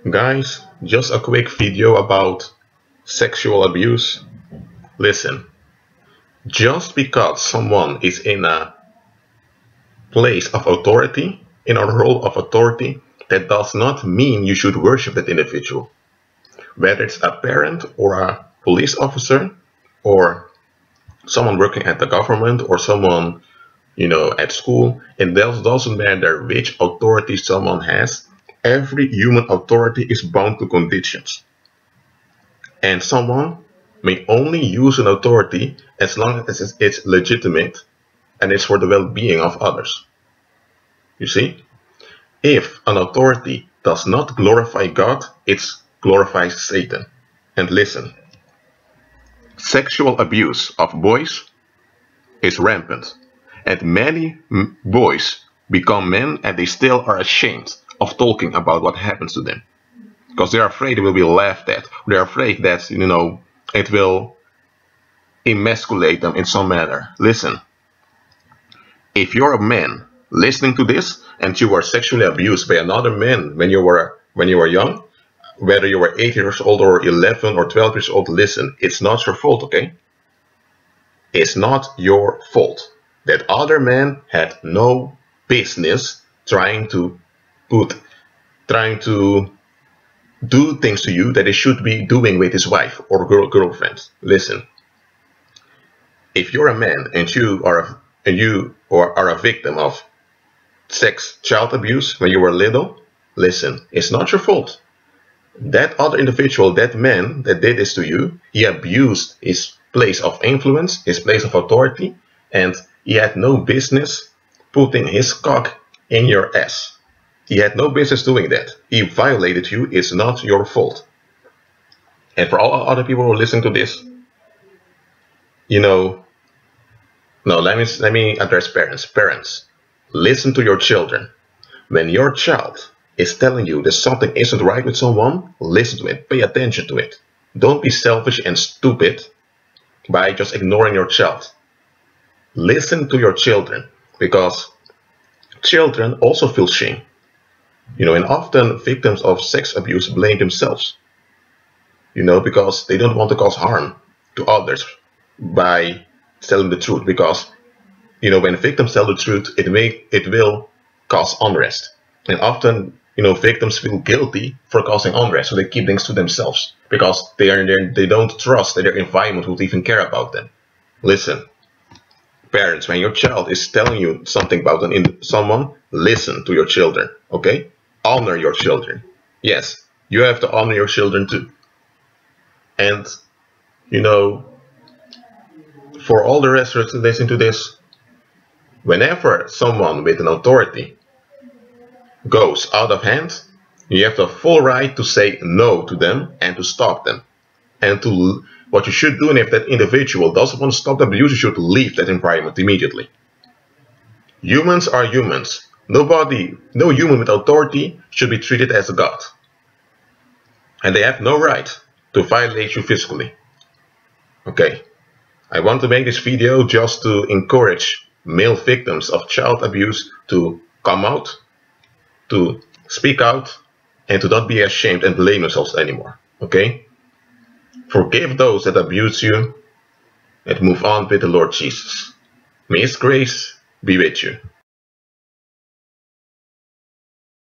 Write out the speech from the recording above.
Guys, just a quick video about sexual abuse. Listen, just because someone is in a place of authority, in a role of authority, that does not mean you should worship that individual. Whether it's a parent or a police officer or someone working at the government or someone, at school, it doesn't matter which authority someone has. Every human authority is bound to conditions. And someone may only use an authority as long as it's legitimate and it's for the well-being of others. You see? If an authority does not glorify God, it glorifies Satan. And listen, sexual abuse of boys is rampant, and many boys become men and they still are ashamed of talking about what happens to them. Because they're afraid it will be laughed at. They're afraid that, it will emasculate them in some manner. Listen, if you're a man listening to this and you were sexually abused by another man when you were young, whether you were 8 years old or 11 or 12 years old, listen, it's not your fault, okay? It's not your fault. That other man had no business trying to do things to you that he should be doing with his wife or girlfriend. Listen, if you're a man and you are a victim of child abuse when you were little, listen, it's not your fault. That other individual, that man that did this to you, he abused his place of influence, his place of authority, and he had no business putting his cock in your ass. He had no business doing that. He violated you. It's not your fault. And for all other people who are listening to this, no, let me address parents. Parents, listen to your children. When your child is telling you that something isn't right with someone, listen to it. Pay attention to it. Don't be selfish and stupid by just ignoring your child. Listen to your children, because children also feel shame. And often victims of sex abuse blame themselves, because they don't want to cause harm to others by telling the truth. Because, when victims tell the truth, it will cause unrest. And often, victims feel guilty for causing unrest, so they keep things to themselves because they don't trust that their environment would even care about them. Listen, parents, when your child is telling you something about someone, listen to your children, okay? Honor your children. Yes, you have to honor your children too. And, for all the rest of listening to this, whenever someone with an authority goes out of hand, you have the full right to say no to them and to stop them. And what you should do, and if that individual doesn't want to stop the abuse, you should leave that environment immediately. Humans are humans. No human with authority should be treated as a god. And they have no right to violate you physically. Okay, I want to make this video just to encourage male victims of child abuse to come out, to speak out, and to not be ashamed and blame themselves anymore. Okay? Forgive those that abuse you and move on with the Lord Jesus. May His grace be with you.